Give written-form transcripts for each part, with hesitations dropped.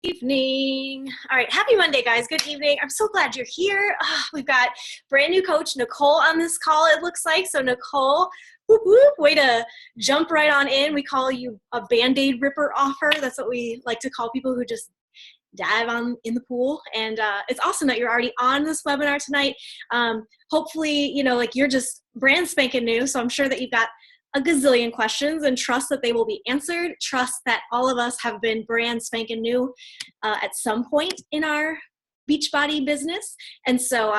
Evening. All right, happy Monday, guys. Good evening. I'm so glad you're here. We've got brand new coach Nicole on this call, it looks like. So Nicole, whoop, whoop, way to jump right on in. We call you a Band-Aid ripper offer. That's what we like to call people who just dive on in the pool. And it's awesome that you're already on this webinar tonight. Hopefully, like you're just brand spanking new. So I'm sure that you've got a gazillion questions and trust that they will be answered. Trust that all of us have been brand spanking new at some point in our Beachbody business. And so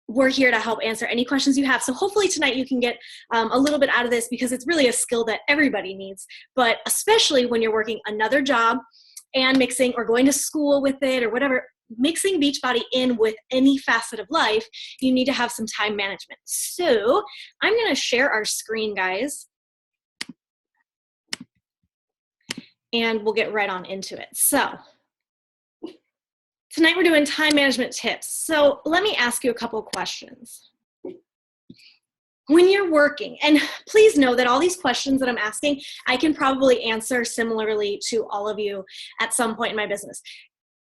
we're here to help answer any questions you have. So hopefully tonight you can get a little bit out of this, because it's really a skill that everybody needs, but especially when you're working another job and mixing or going to school with it or whatever, mixing Beachbody in with any facet of life, you need to have some time management. So I'm going to share our screen, guys, and we'll get right on into it. So tonight we're doing time management tips. So let me ask you a couple of questions. When you're working, and please know that all these questions that I'm asking, I can probably answer similarly to all of you at some point in my business.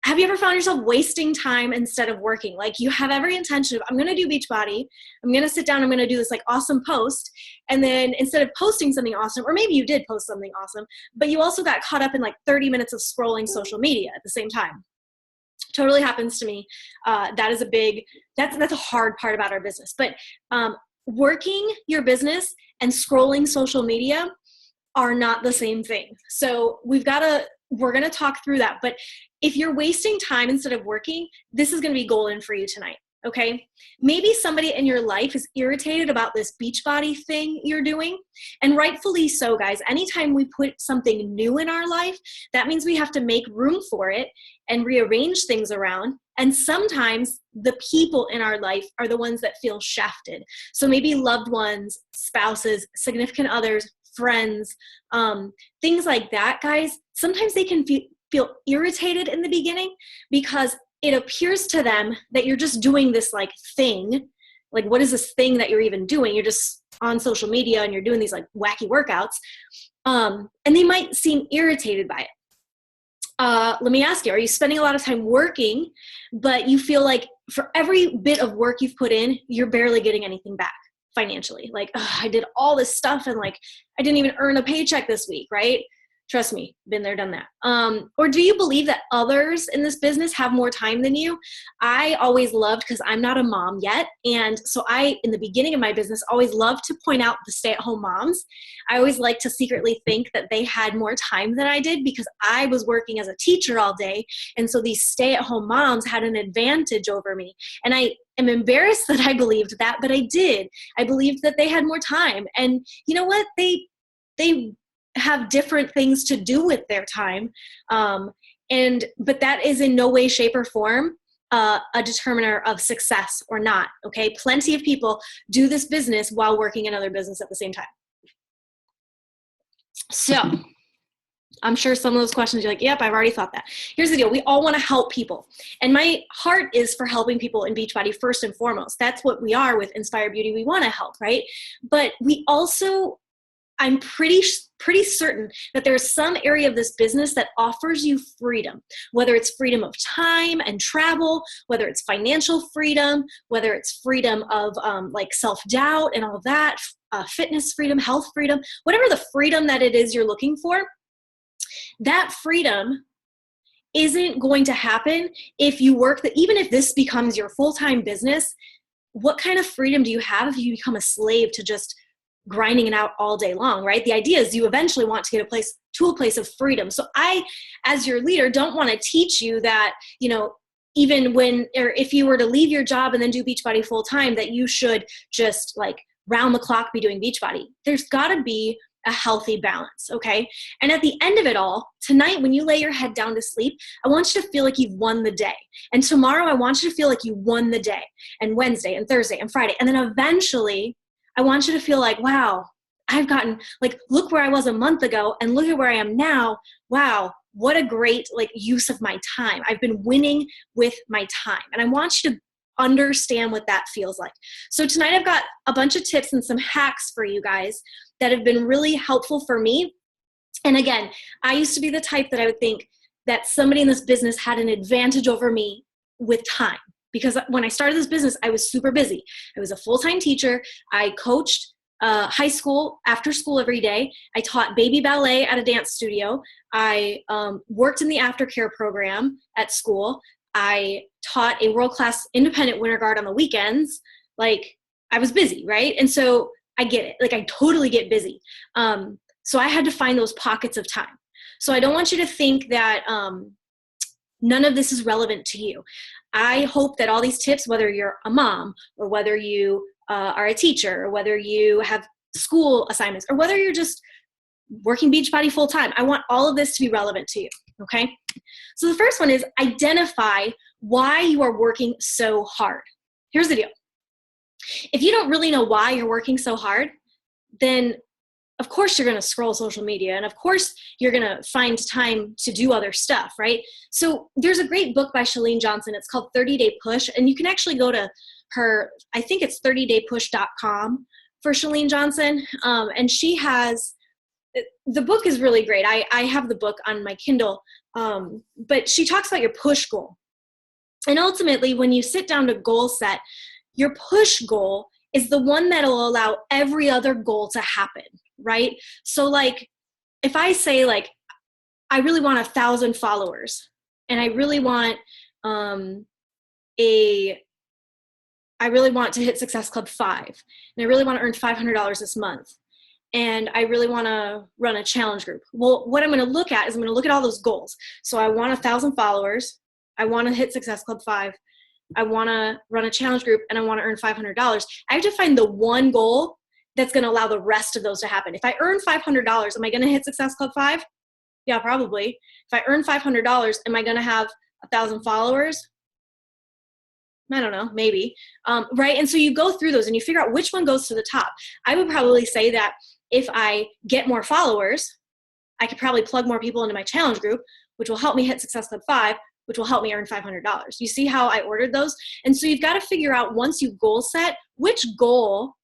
Have you ever found yourself wasting time instead of working? Like you have every intention of, I'm going to do Beachbody. I'm going to sit down. I'm going to do this like awesome post. And then instead of posting something awesome, or maybe you did post something awesome, but you also got caught up in like 30 minutes of scrolling social media at the same time. Totally happens to me. That is that's a hard part about our business. But working your business and scrolling social media are not the same thing. So we're going to talk through that. But if you're wasting time instead of working, this is going to be golden for you tonight, okay? Maybe somebody in your life is irritated about this Beachbody thing you're doing, and rightfully so, guys. Anytime we put something new in our life, that means we have to make room for it and rearrange things around, and sometimes the people in our life are the ones that feel shafted. So maybe loved ones, spouses, significant others, friends, things like that, guys. Sometimes they can feel irritated in the beginning because it appears to them that you're just doing this like thing. Like, what is this thing that you're even doing? You're just on social media and you're doing these like wacky workouts. And they might seem irritated by it. Let me ask you, are you spending a lot of time working, but you feel like for every bit of work you've put in, you're barely getting anything back financially? Like, I did all this stuff and like, I didn't even earn a paycheck this week, right? Trust me, been there, done that. Or do you believe that others in this business have more time than you? I always loved, because I'm not a mom yet, and so in the beginning of my business, always loved to point out the stay-at-home moms. I always liked to secretly think that they had more time than I did because I was working as a teacher all day, and so these stay-at-home moms had an advantage over me. And I am embarrassed that I believed that, but I did. I believed that they had more time. And you know what? They have different things to do with their time. But that is in no way, shape, or form a determiner of success or not, okay? Plenty of people do this business while working another business at the same time. So I'm sure some of those questions you're like, yep, I've already thought that. Here's the deal. We all want to help people. And my heart is for helping people in Beachbody first and foremost. That's what we are with Inspire Beauty. We want to help, right? But we also, I'm pretty certain that there's some area of this business that offers you freedom, whether it's freedom of time and travel, whether it's financial freedom, whether it's freedom of like self-doubt and all that, fitness freedom, health freedom, whatever the freedom that it is you're looking for. That freedom isn't going to happen if you work even if this becomes your full-time business. What kind of freedom do you have if you become a slave to just grinding it out all day long, right? The idea is you eventually want to get to a place of freedom. So I, as your leader, don't want to teach you that, even if you were to leave your job and then do Beachbody full time, that you should just like round the clock be doing Beachbody. There's got to be a healthy balance, okay? And at the end of it all, tonight when you lay your head down to sleep, I want you to feel like you've won the day. And tomorrow I want you to feel like you won the day, and Wednesday and Thursday and Friday. And then eventually I want you to feel like, wow, I've gotten, like, look where I was a month ago and look at where I am now. Wow, what a great use of my time. I've been winning with my time. And I want you to understand what that feels like. So tonight I've got a bunch of tips and some hacks for you guys that have been really helpful for me. And again, I used to be the type that I would think, that somebody in this business had an advantage over me with time. Because when I started this business, I was super busy. I was a full-time teacher. I coached high school after school every day. I taught baby ballet at a dance studio. I worked in the aftercare program at school. I taught a world-class independent winter guard on the weekends. Like, I was busy, right? And so I get it. Like, I totally get busy. So I had to find those pockets of time. So I don't want you to think that none of this is relevant to you. I hope that all these tips, whether you're a mom or whether you are a teacher or whether you have school assignments or whether you're just working Beachbody full time, I want all of this to be relevant to you, okay? So the first one is identify why you are working so hard. Here's the deal. If you don't really know why you're working so hard, then of course you're going to scroll social media, and of course you're going to find time to do other stuff, right? So there's a great book by Chalene Johnson. It's called 30-Day Push, and you can actually go to her, I think it's 30daypush.com for Chalene Johnson, and she has, the book is really great. I have the book on my Kindle, but she talks about your push goal. And ultimately, when you sit down to goal set, your push goal is the one that'll allow every other goal to happen, right? So like, if I say like, I really want 1,000 followers, and I really want I really want to hit Success Club 5, and I really want to earn $500 this month, and I really want to run a challenge group. Well, what I'm going to look at is I'm going to look at all those goals. So I want 1,000 followers, I want to hit Success Club 5, I want to run a challenge group, and I want to earn $500. I have to find the one goal that's going to allow the rest of those to happen. If I earn $500, am I going to hit Success Club 5? Yeah, probably. If I earn $500, am I going to have 1,000 followers? I don't know, maybe. Right? And so you go through those and you figure out which one goes to the top. I would probably say that if I get more followers, I could probably plug more people into my challenge group, which will help me hit Success Club 5, which will help me earn $500. You see how I ordered those? And so you've got to figure out, once you goal set, which goal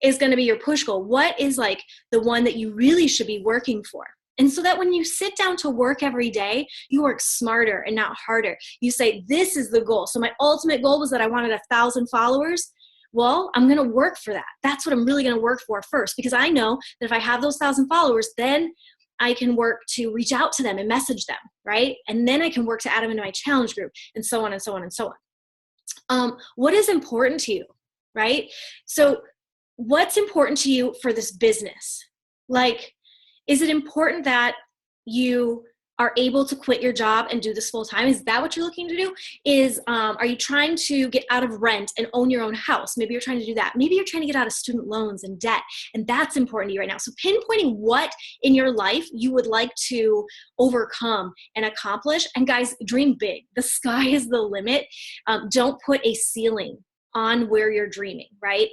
is going to be your push goal. What is like the one that you really should be working for? And so that when you sit down to work every day, you work smarter and not harder. You say, this is the goal. So my ultimate goal was that I wanted 1,000 followers. Well, I'm going to work for that. That's what I'm really going to work for first, because I know that if I have those 1,000 followers, then I can work to reach out to them and message them, right? And then I can work to add them into my challenge group, and so on and so on and so on. What is important to you, right? So what's important to you for this business? Like, is it important that you are able to quit your job and do this full time? Is that what you're looking to do? Are you trying to get out of rent and own your own house? Maybe you're trying to do that. Maybe you're trying to get out of student loans and debt, and that's important to you right now. So pinpointing what in your life you would like to overcome and accomplish. And guys, dream big. The sky is the limit. Don't put a ceiling on where you're dreaming, right?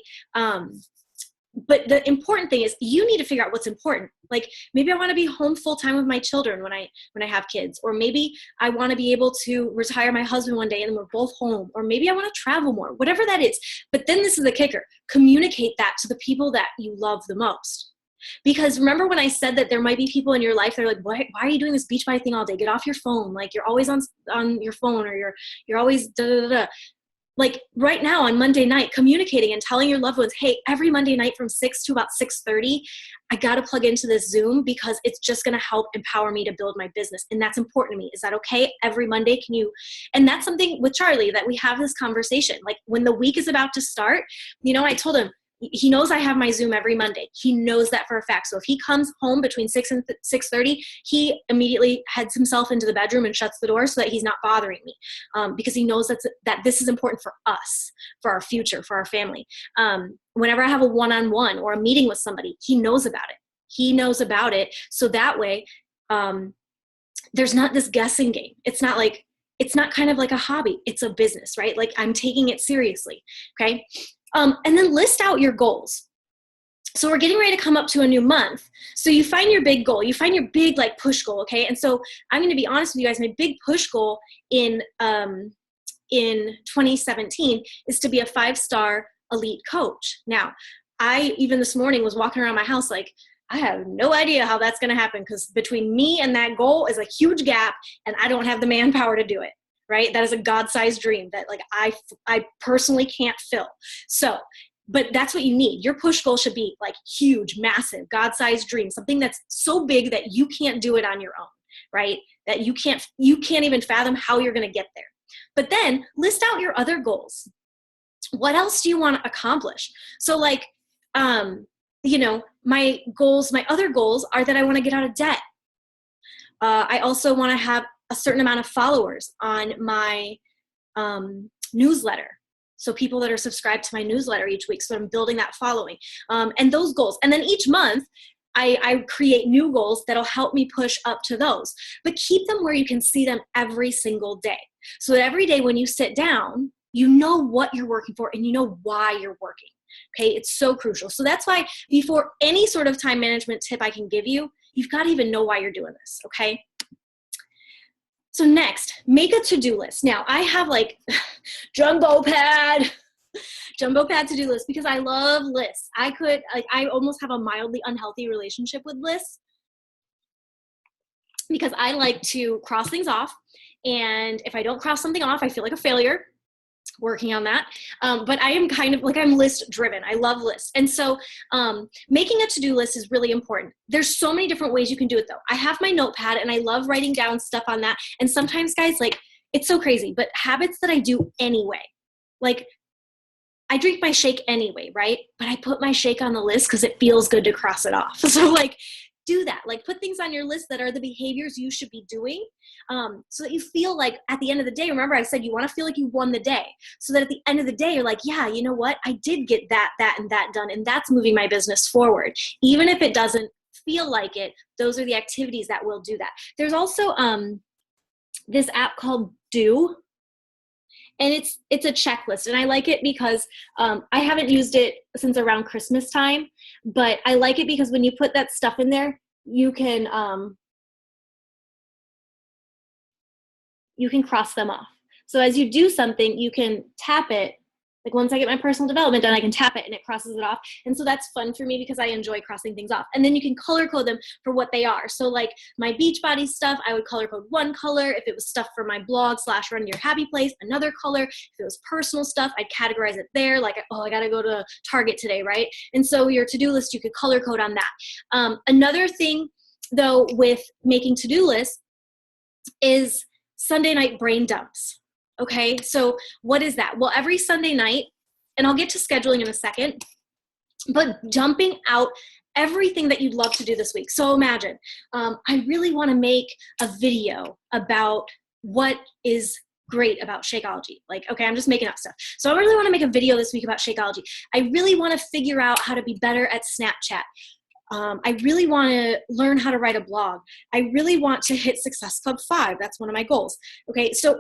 But the important thing is you need to figure out what's important. Like, maybe I want to be home full time with my children when I have kids, or maybe I want to be able to retire my husband one day and we're both home, or maybe I want to travel more, whatever that is. But then this is the kicker. Communicate that to the people that you love the most. Because remember when I said that there might be people in your life that are like, why are you doing this Beachbody thing all day? Get off your phone. Like, you're always on your phone, or you're always da da da. Like right now on Monday night, communicating and telling your loved ones, hey, every Monday night from 6 to about 6:30, I got to plug into this Zoom because it's just going to help empower me to build my business. And that's important to me. Is that okay? Every Monday, can you? And that's something with Charlie that we have this conversation. Like, when the week is about to start, I told him, he knows I have my Zoom every Monday. He knows that for a fact. So if he comes home between 6 and 6:30, he immediately heads himself into the bedroom and shuts the door so that he's not bothering me, because he knows that this is important for us, for our future, for our family. Whenever I have a one-on-one or a meeting with somebody, he knows about it. He knows about it. So that way, there's not this guessing game. It's not kind of like a hobby. It's a business, right? Like, I'm taking it seriously. Okay. And then list out your goals. So we're getting ready to come up to a new month. So you find your big goal. You find your big like push goal, okay? And so I'm going to be honest with you guys. My big push goal in 2017 is to be a 5-star elite coach. Now, I even this morning was walking around my house like, I have no idea how that's going to happen, because between me and that goal is a huge gap, and I don't have the manpower to do it, right? That is a God-sized dream that like I personally can't fill. So, but that's what you need. Your push goal should be like huge, massive, God-sized dream, something that's so big that you can't do it on your own, right? That you can't even fathom how you're going to get there. But then list out your other goals. What else do you want to accomplish? So like, my other goals are that I want to get out of debt. I also want to have a certain amount of followers on my newsletter. So people that are subscribed to my newsletter each week. So I'm building that following, and those goals. And then each month I create new goals that'll help me push up to those, but keep them where you can see them every single day. So that every day when you sit down, you know what you're working for and you know why you're working. Okay, it's so crucial. So that's why before any sort of time management tip I can give you, you've got to even know why you're doing this, okay? So next, make a to-do list. Now, I have like jumbo pad to-do list because I love lists. I almost have a mildly unhealthy relationship with lists because I like to cross things off. And if I don't cross something off, I feel like a failure. Working on that. But I am kind of like, I'm list driven. I love lists. And so making a to-do list is really important. There's so many different ways you can do it though. I have my notepad and I love writing down stuff on that. And sometimes guys, like it's so crazy, but habits that I do anyway, like I drink my shake anyway, right? But I put my shake on the list because it feels good to cross it off. So like do that, like put things on your list that are the behaviors you should be doing, so that you feel like at the end of the day, remember I said you want to feel like you won the day, so that at the end of the day, you're like, yeah, you know what? I did get that, and that done, and that's moving my business forward. Even if it doesn't feel like it, those are the activities that will do that. There's also this app called Do, and it's a checklist, and I like it because I haven't used it since around Christmas time, but I like it because when you put that stuff in there, you can cross them off. So as you do something, you can tap it. Like once I get my personal development done, I can tap it and it crosses it off. And so that's fun for me because I enjoy crossing things off. And then you can color code them for what they are. So like my Beachbody stuff, I would color code one color. If it was stuff for my blog / Run Your Happy Place, another color. If it was personal stuff, I'd categorize it there. Like, oh, I got to go to Target today, right? And so your to-do list, you could color code on that. Another thing though with making to-do lists is Sunday night brain dumps. Okay, so what is that? Well, every Sunday night, and I'll get to scheduling in a second, but dumping out everything that you'd love to do this week. So imagine, I really want to make a video about what is great about Shakeology. Like, okay, I'm just making up stuff. So I really want to make a video this week about Shakeology. I really want to figure out how to be better at Snapchat. I really want to learn how to write a blog. I really want to hit Success Club 5. That's one of my goals. Okay, so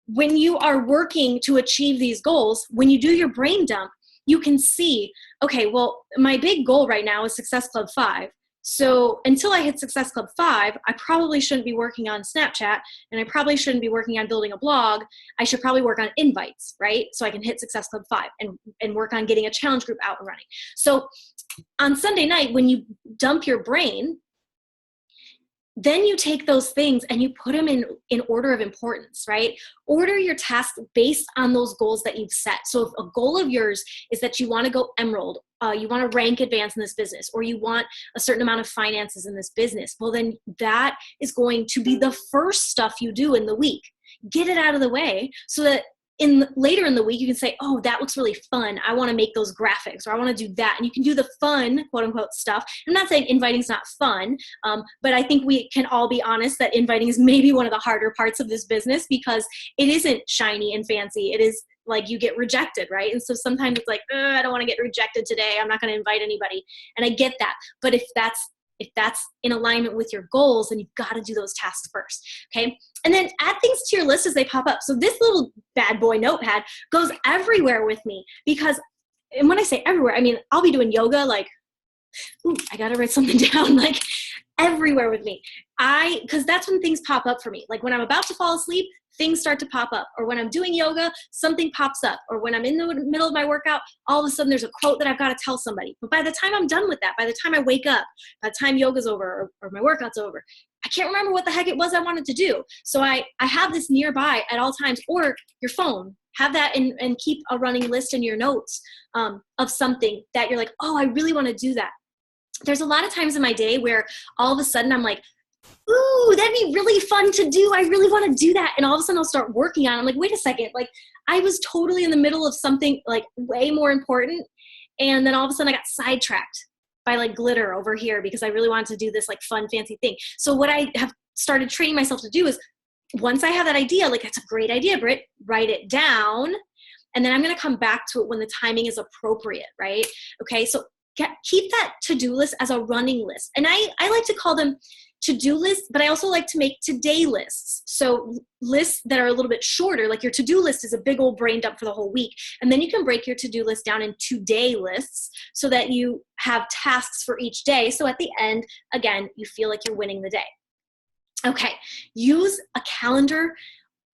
when you are working to achieve these goals, when you do your brain dump, you can see, okay, well, my big goal right now is Success Club 5. So until I hit Success Club 5, I probably shouldn't be working on Snapchat, and I probably shouldn't be working on building a blog. I should probably work on invites, right? So I can hit Success Club 5 and work on getting a challenge group out and running. So on Sunday night, when you dump your brain, then you take those things and you put them in order of importance, right? Order your tasks based on those goals that you've set. So if a goal of yours is that you want to go emerald, you want to rank advance in this business, or you want a certain amount of finances in this business, well, then that is going to be the first stuff you do in the week. Get it out of the way so that later in the week, you can say, oh, that looks really fun. I want to make those graphics, or I want to do that. And you can do the fun, quote unquote, stuff. I'm not saying inviting is not fun, but I think we can all be honest that inviting is maybe one of the harder parts of this business because it isn't shiny and fancy. It is like you get rejected, right? And so sometimes it's like, I don't want to get rejected today. I'm not going to invite anybody. And I get that. But if that's in alignment with your goals, then you've got to do those tasks first, okay? And then add things to your list as they pop up. So this little bad boy notepad goes everywhere with me because, and when I say everywhere, I mean, I'll be doing yoga, like, ooh, I got to write something down, like everywhere with me. Because that's when things pop up for me. Like when I'm about to fall asleep, things start to pop up. Or when I'm doing yoga, something pops up. Or when I'm in the middle of my workout, all of a sudden there's a quote that I've got to tell somebody. But by the time I'm done with that, by the time I wake up, by the time yoga's over or my workout's over, I can't remember what the heck it was I wanted to do. So I have this nearby at all times. Or your phone, have that and keep a running list in your notes of something that you're like, oh, I really want to do that. There's a lot of times in my day where all of a sudden I'm like, ooh, that'd be really fun to do. I really want to do that. And all of a sudden I'll start working on it. I'm like, wait a second. Like, I was totally in the middle of something like way more important. And then all of a sudden I got sidetracked by like glitter over here because I really wanted to do this like fun, fancy thing. So what I have started training myself to do is, once I have that idea, like, that's a great idea, Britt, write it down. And then I'm going to come back to it when the timing is appropriate, right? Okay. So keep that to-do list as a running list. And I like to call them to-do lists, but I also like to make today lists. So lists that are a little bit shorter, like your to-do list is a big old brain dump for the whole week. And then you can break your to-do list down in today lists so that you have tasks for each day. So at the end, again, you feel like you're winning the day. Okay, use a calendar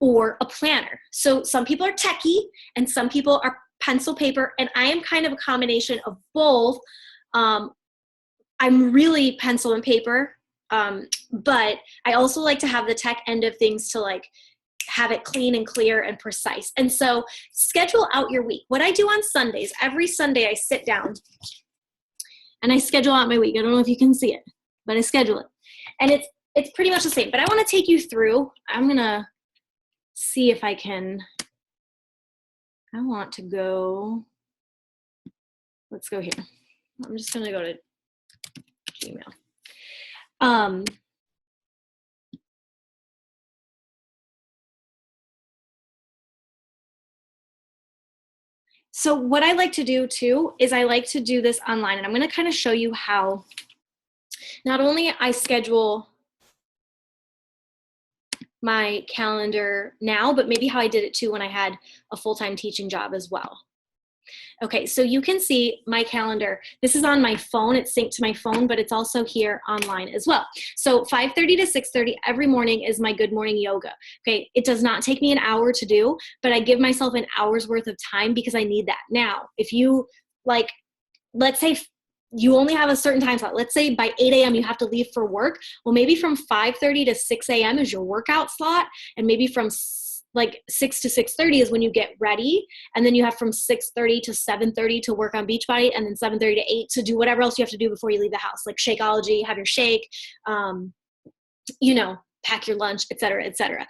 or a planner. So some people are techie and some people are pencil paper, and I am kind of a combination of both. I'm really pencil and paper, but I also like to have the tech end of things to like have it clean and clear and precise. And so schedule out your week. What I do on Sundays, every Sunday I sit down and I schedule out my week. I don't know if you can see it, but I schedule it. And it's pretty much the same, but I want to take you through. I'm going to see if I want to go, let's go here. I'm just going to go to Gmail. So what I like to do too is I like to do this online, and I'm going to kind of show you how not only I schedule my calendar now, but maybe how I did it too when I had a full-time teaching job as well. Okay, so you can see my calendar. This is on my phone. It's synced to my phone, but it's also here online as well. So 5:30 to 6:30 every morning is my good morning yoga. Okay, it does not take me an hour to do, but I give myself an hour's worth of time because I need that. Now, if you like, let's say you only have a certain time slot. Let's say by 8 a.m. you have to leave for work. Well, maybe from 5:30 to 6 a.m. is your workout slot. And maybe from like 6 to 6:30 is when you get ready. And then you have from 6:30 to 7:30 to work on Beachbody, and then 7:30 to 8 to do whatever else you have to do before you leave the house, like Shakeology, have your shake, pack your lunch, et cetera,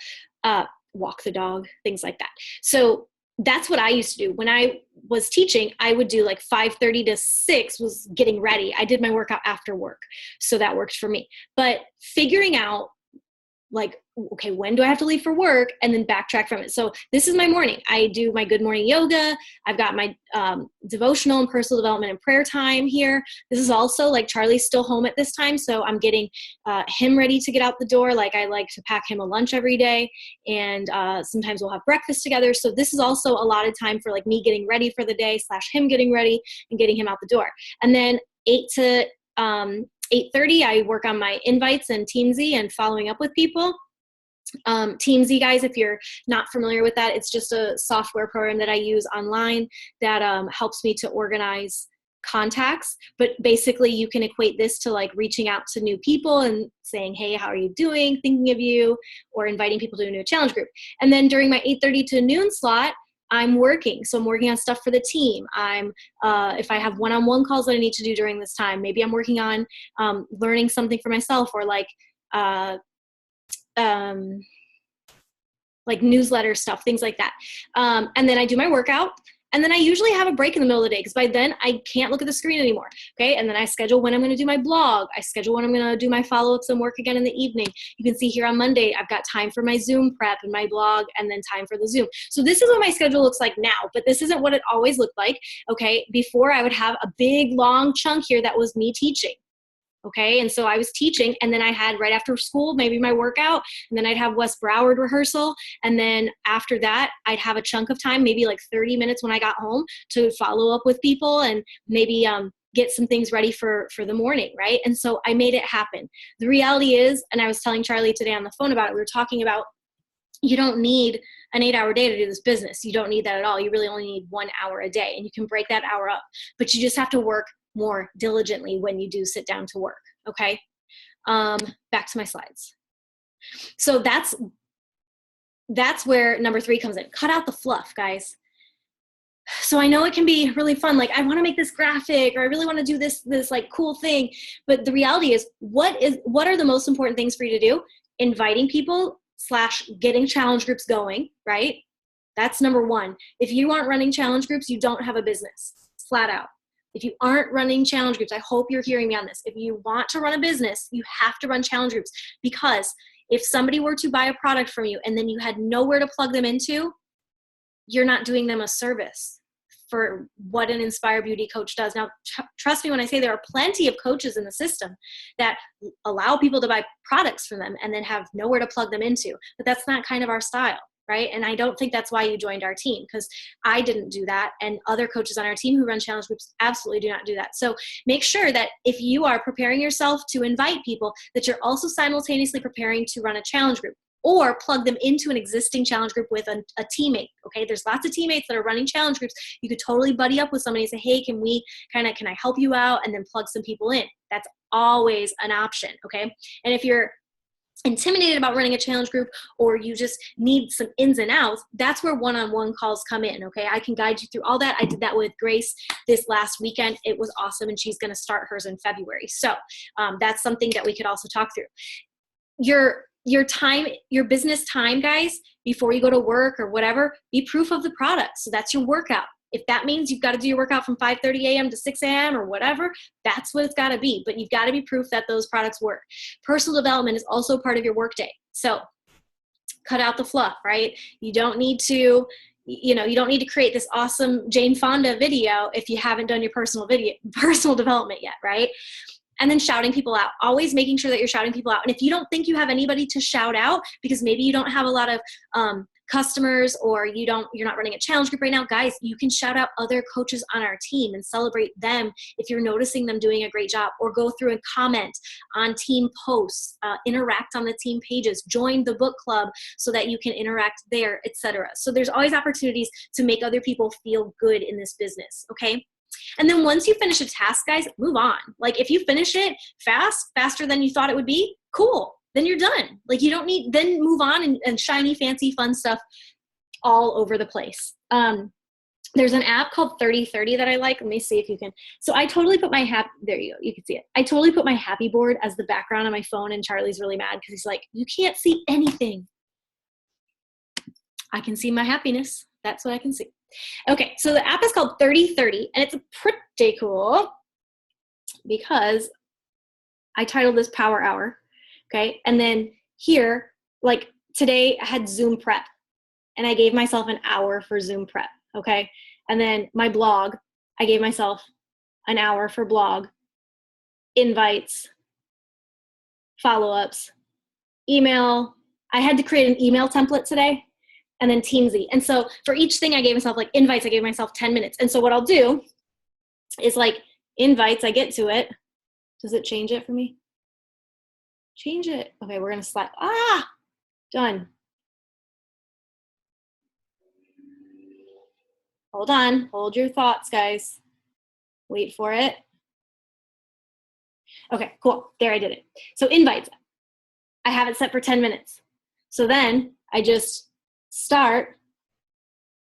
walk the dog, things like that. So that's what I used to do. When I was teaching, I would do like 5:30 to 6 was getting ready. I did my workout after work. So that worked for me. But figuring out like, okay, when do I have to leave for work? And then backtrack from it. So this is my morning. I do my good morning yoga. I've got my devotional and personal development and prayer time here. This is also like Charlie's still home at this time. So I'm getting him ready to get out the door. Like I like to pack him a lunch every day. And sometimes we'll have breakfast together. So this is also a lot of time for like me getting ready for the day / him getting ready and getting him out the door. And then 8 to 8:30, I work on my invites and Teamsy and following up with people. Teamsy, guys, if you're not familiar with that, it's just a software program that I use online that helps me to organize contacts. But basically, you can equate this to like reaching out to new people and saying, hey, how are you doing? Thinking of you, or inviting people to a new challenge group. And then during my 8:30 to noon slot, I'm working. So I'm working on stuff for the team. If I have one-on-one calls that I need to do during this time, maybe I'm working on learning something for myself, or like newsletter stuff, things like that. And then I do my workout. And then I usually have a break in the middle of the day because by then I can't look at the screen anymore. Okay. And then I schedule when I'm going to do my blog. I schedule when I'm going to do my follow-ups and work again in the evening. You can see here on Monday, I've got time for my Zoom prep and my blog, and then time for the Zoom. So this is what my schedule looks like now, but this isn't what it always looked like. Okay. Before, I would have a big long chunk here that was me teaching. Okay. And so I was teaching, and then I had right after school, maybe my workout, and then I'd have West Broward rehearsal. And then after that, I'd have a chunk of time, maybe like 30 minutes when I got home, to follow up with people and maybe get some things ready for the morning. Right. And so I made it happen. The reality is, and I was telling Charlie today on the phone about it, we were talking about you don't need an 8-hour day to do this business. You don't need that at all. You really only need 1 hour a day, and you can break that hour up, but you just have to work more diligently when you do sit down to work. Okay. Back to my slides. So that's where number 3 comes in. Cut out the fluff, guys. So I know it can be really fun. Like, I want to make this graphic, or I really want to do this like cool thing. But the reality is, what are the most important things for you to do? Inviting people / getting challenge groups going, right? That's number 1. If you aren't running challenge groups, you don't have a business, flat out. If you aren't running challenge groups, I hope you're hearing me on this. If you want to run a business, you have to run challenge groups, because if somebody were to buy a product from you and then you had nowhere to plug them into, you're not doing them a service for what an Inspire Beauty coach does. Now, trust me when I say there are plenty of coaches in the system that allow people to buy products from them and then have nowhere to plug them into, but that's not kind of our style, right? And I don't think that's why you joined our team, because I didn't do that. And other coaches on our team who run challenge groups absolutely do not do that. So make sure that if you are preparing yourself to invite people, that you're also simultaneously preparing to run a challenge group, or plug them into an existing challenge group with a teammate. Okay. There's lots of teammates that are running challenge groups. You could totally buddy up with somebody and say, hey, can I help you out? And then plug some people in. That's always an option. Okay. And if you're intimidated about running a challenge group, or you just need some ins and outs, that's where one-on-one calls come in. Okay. I can guide you through all that. I did that with Grace this last weekend. It was awesome. And she's going to start hers in February. So that's something that we could also talk through. Your time, your business time, guys, before you go to work or whatever, be proof of the product. So that's your workout. If that means you've got to do your workout from 5:30 a.m. to 6 a.m. or whatever, that's what it's got to be. But you've got to be proof that those products work. Personal development is also part of your workday. So cut out the fluff, right? You don't need to create this awesome Jane Fonda video if you haven't done your personal development yet, right? And then shouting people out, always making sure that you're shouting people out. And if you don't think you have anybody to shout out, because maybe you don't have a lot of customers, or you're not running a challenge group right now, guys, you can shout out other coaches on our team and celebrate them if you're noticing them doing a great job, or go through and comment on team posts, interact on the team pages, join the book club so that you can interact there, etc. So there's always opportunities to make other people feel good in this business. Okay. And then once you finish a task, guys, move on. Like, if you finish it faster than you thought it would be, cool. Then you're done. Like, you don't need, then move on and shiny, fancy, fun stuff all over the place. There's an app called 3030 that I like. Let me see if you can. So I totally put my there you go. You can see it. I totally put my happy board as the background on my phone, and Charlie's really mad because he's like, you can't see anything. I can see my happiness. That's what I can see. Okay, so the app is called 3030, and it's pretty cool because I titled this Power Hour, okay? And then here, like today I had Zoom prep, and I gave myself an hour for Zoom prep, okay? And then my blog, I gave myself an hour for blog, invites, follow-ups, email. I had to create an email template today. And then Teamsy. And so for each thing I gave myself, like invites, I gave myself 10 minutes. And so what I'll do is, like, invites, I get to it. Does it change it for me? Change it. Okay, we're going to slide. Done. Hold on. Hold your thoughts, guys. Wait for it. Okay, cool. There, I did it. So invites, I have it set for 10 minutes. So then I just start,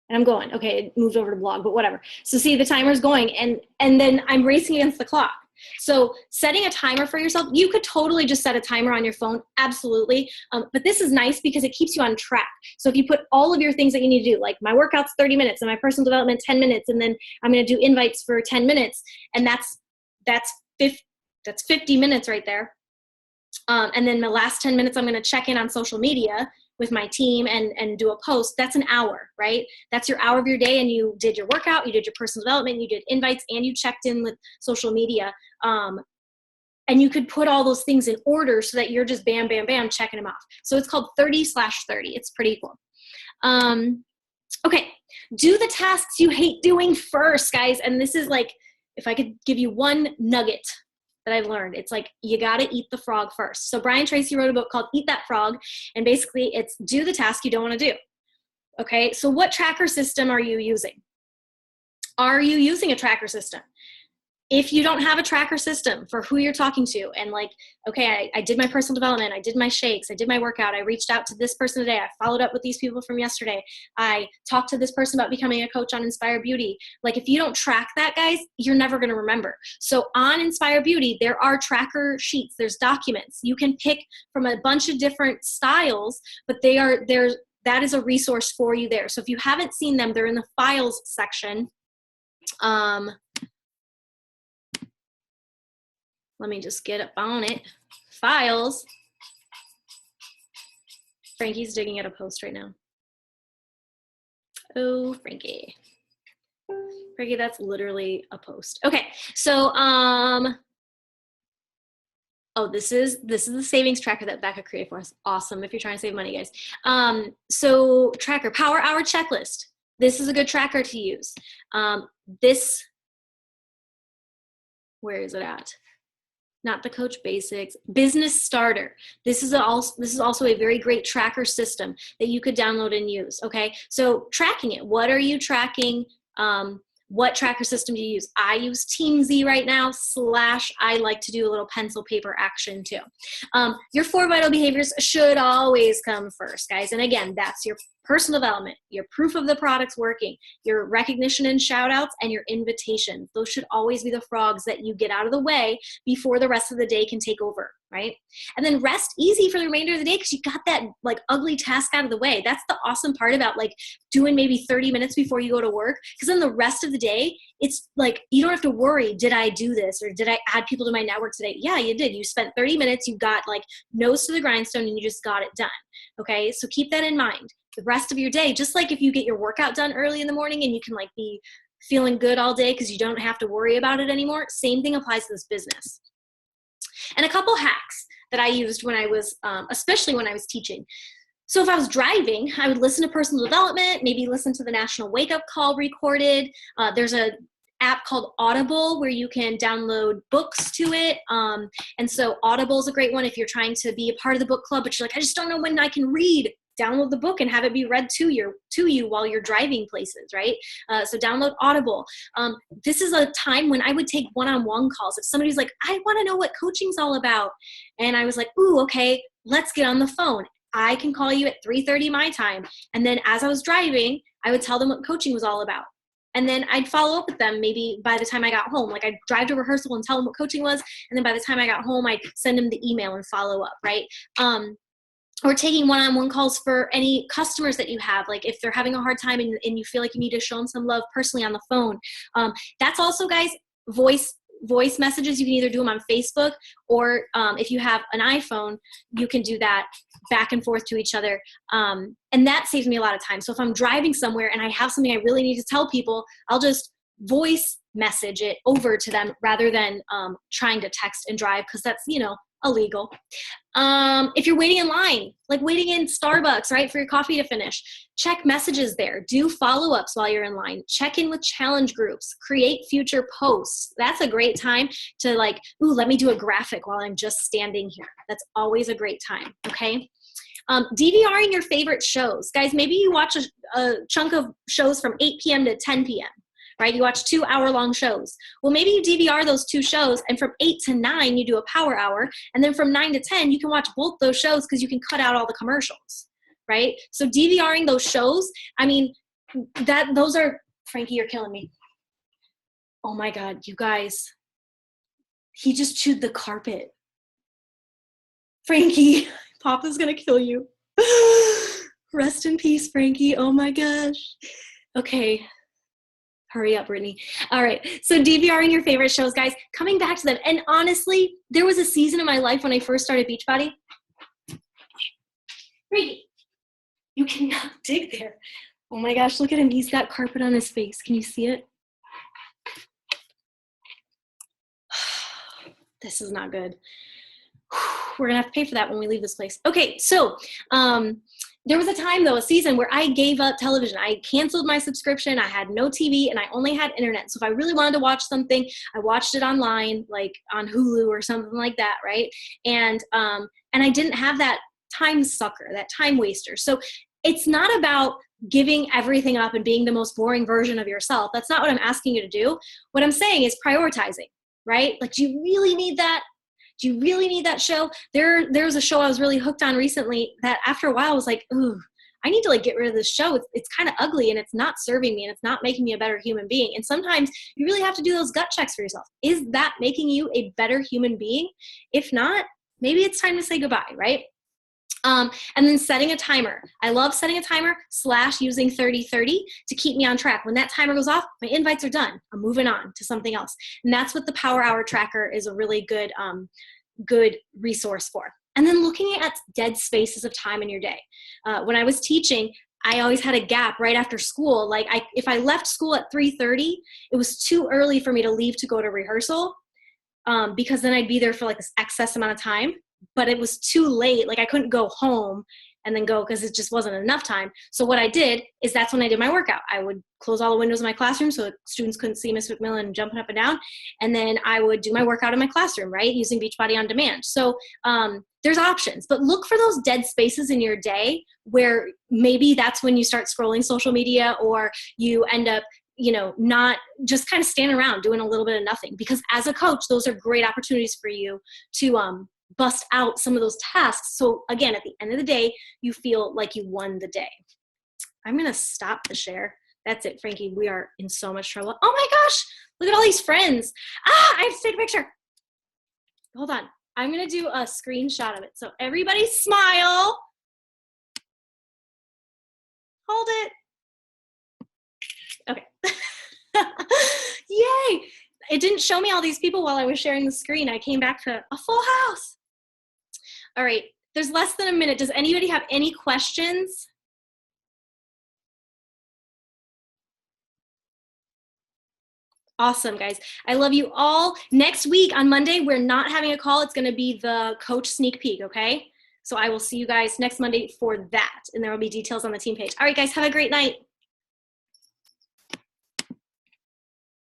and I'm going. Okay, it moved over to blog, but whatever. So see, the timer's going, and then I'm racing against the clock. So setting a timer for yourself, you could totally just set a timer on your phone, absolutely. But this is nice because it keeps you on track. So if you put all of your things that you need to do, like my workout's 30 minutes and my personal development 10 minutes, and then I'm going to do invites for 10 minutes, and that's 50 minutes right there. And then the last 10 minutes, I'm going to check in on social media with my team and do a post. That's an hour, right? That's your hour of your day, and you did your workout, you did your personal development, you did invites, and you checked in with social media. And you could put all those things in order so that you're just bam, bam, bam, checking them off. So it's called 30/30. It's pretty cool. Okay, do the tasks you hate doing first, guys. And this is like, if I could give you one nugget that I've learned. It's like, you got to eat the frog first. So Brian Tracy wrote a book called Eat That Frog. And basically it's do the task you don't want to do. Okay. So what tracker system are you using? Are you using a tracker system? If you don't have a tracker system for who you're talking to, and like, okay, I did my personal development, I did my shakes, I did my workout, I reached out to this person today, I followed up with these people from yesterday, I talked to this person about becoming a coach on Inspire Beauty. Like, if you don't track that, guys, you're never going to remember. So on Inspire Beauty, there are tracker sheets, there's documents. You can pick from a bunch of different styles, but that is a resource for you there. So if you haven't seen them, they're in the files section. Let me just get up on it. Files. Frankie's digging at a post right now. Oh, Frankie. Frankie, that's literally a post. Okay, so oh, this is the savings tracker that Becca created for us. Awesome if you're trying to save money, guys. So tracker, Power Hour Checklist. This is a good tracker to use. Where is it at? Not the Coach Basics, Business Starter. This is also a very great tracker system that you could download and use, okay? So tracking it, what are you tracking? What tracker system do you use? I use TeamZ right now, / I like to do a little pencil paper action too. Your 4 vital behaviors should always come first, guys. And again, that's your personal development, your proof of the product's working, your recognition and shout outs, and your invitations. Those should always be the frogs that you get out of the way before the rest of the day can take over, right? And then rest easy for the remainder of the day because you got that like ugly task out of the way. That's the awesome part about like doing maybe 30 minutes before you go to work, because then the rest of the day, it's like you don't have to worry, did I do this or did I add people to my network today? Yeah, you did. You spent 30 minutes, you got like nose to the grindstone and you just got it done, okay? So keep that in mind. The rest of your day, just like if you get your workout done early in the morning and you can like be feeling good all day because you don't have to worry about it anymore, same thing applies to this business. And a couple hacks that I used when I was, especially when I was teaching. So if I was driving, I would listen to personal development, maybe listen to the National Wake Up Call recorded. There's a app called Audible where you can download books to it. And so Audible is a great one if you're trying to be a part of the book club, but you're like, I just don't know when I can read. Download the book and have it be read to you while you're driving places, right? So download Audible. This is a time when I would take one-on-one calls. If somebody's like, I want to know what coaching's all about. And I was like, ooh, okay, let's get on the phone. I can call you at 3:30 my time. And then as I was driving, I would tell them what coaching was all about. And then I'd follow up with them maybe by the time I got home. Like I'd drive to rehearsal and tell them what coaching was. And then by the time I got home, I'd send them the email and follow up, right? Or taking one-on-one calls for any customers that you have. Like if they're having a hard time and you feel like you need to show them some love personally on the phone. That's also, guys, voice messages. You can either do them on Facebook or if you have an iPhone, you can do that back and forth to each other. And that saves me a lot of time. So if I'm driving somewhere and I have something I really need to tell people, I'll just voice message it over to them rather than trying to text and drive, because that's, illegal. If you're waiting in line, like waiting in Starbucks, right, for your coffee to finish, check messages there. Do follow-ups while you're in line. Check in with challenge groups. Create future posts. That's a great time to like, ooh, let me do a graphic while I'm just standing here. That's always a great time, okay? DVRing your favorite shows. Guys, maybe you watch a chunk of shows from 8 p.m. to 10 p.m., right? You watch 2-hour-long shows. Well, maybe you DVR those 2 shows, and from 8 to 9, you do a power hour. And then from 9 to 10, you can watch both those shows because you can cut out all the commercials, right? So DVRing those shows, I mean, those are, Frankie, you're killing me. Oh my God, you guys, he just chewed the carpet. Frankie, Papa's gonna kill you. Rest in peace, Frankie. Oh my gosh. Okay. Hurry up, Brittany. All right. So DVRing your favorite shows, guys, coming back to them. And honestly, there was a season in my life when I first started Beachbody. Frankie, you cannot dig there. Oh my gosh, look at him. He's got carpet on his face. Can you see it? This is not good. We're going to have to pay for that when we leave this place. Okay, so There was a time though, a season where I gave up television. I canceled my subscription. I had no TV and I only had internet. So if I really wanted to watch something, I watched it online, like on Hulu or something like that. Right. And I didn't have that time sucker, that time waster. So it's not about giving everything up and being the most boring version of yourself. That's not what I'm asking you to do. What I'm saying is prioritizing, right? Like, do you really need that? Do you really need that show? There's a show I was really hooked on recently that after a while I was like, ooh, I need to like get rid of this show. It's kind of ugly and it's not serving me and it's not making me a better human being. And sometimes you really have to do those gut checks for yourself. Is that making you a better human being? If not, maybe it's time to say goodbye, right? And then setting a timer. I love setting a timer / using 30/30 to keep me on track. When that timer goes off, my invites are done. I'm moving on to something else. And that's what the Power Hour Tracker is a really good, good resource for. And then looking at dead spaces of time in your day. When I was teaching, I always had a gap right after school. Like if I left school at 3:30, it was too early for me to leave to go to rehearsal because then I'd be there for like this excess amount of time. But it was too late. Like I couldn't go home and then go because it just wasn't enough time. So what I did is that's when I did my workout. I would close all the windows in my classroom so students couldn't see Miss McMillan jumping up and down. And then I would do my workout in my classroom, right? Using Beachbody on Demand. So there's options, but look for those dead spaces in your day where maybe that's when you start scrolling social media or you end up not just kind of standing around doing a little bit of nothing. Because as a coach, those are great opportunities for you to bust out some of those tasks. So again, at the end of the day, you feel like you won the day. I'm going to stop the share. That's it, Frankie. We are in so much trouble. Oh my gosh, look at all these friends. I have to take a picture. Hold on. I'm going to do a screenshot of it. So everybody smile. Hold it. Okay. Yay. It didn't show me all these people while I was sharing the screen. I came back to a full house. All right. There's less than a minute. Does anybody have any questions? Awesome, guys. I love you all. Next week on Monday, we're not having a call. It's going to be the coach sneak peek, okay? So I will see you guys next Monday for that, and there will be details on the team page. All right, guys, have a great night.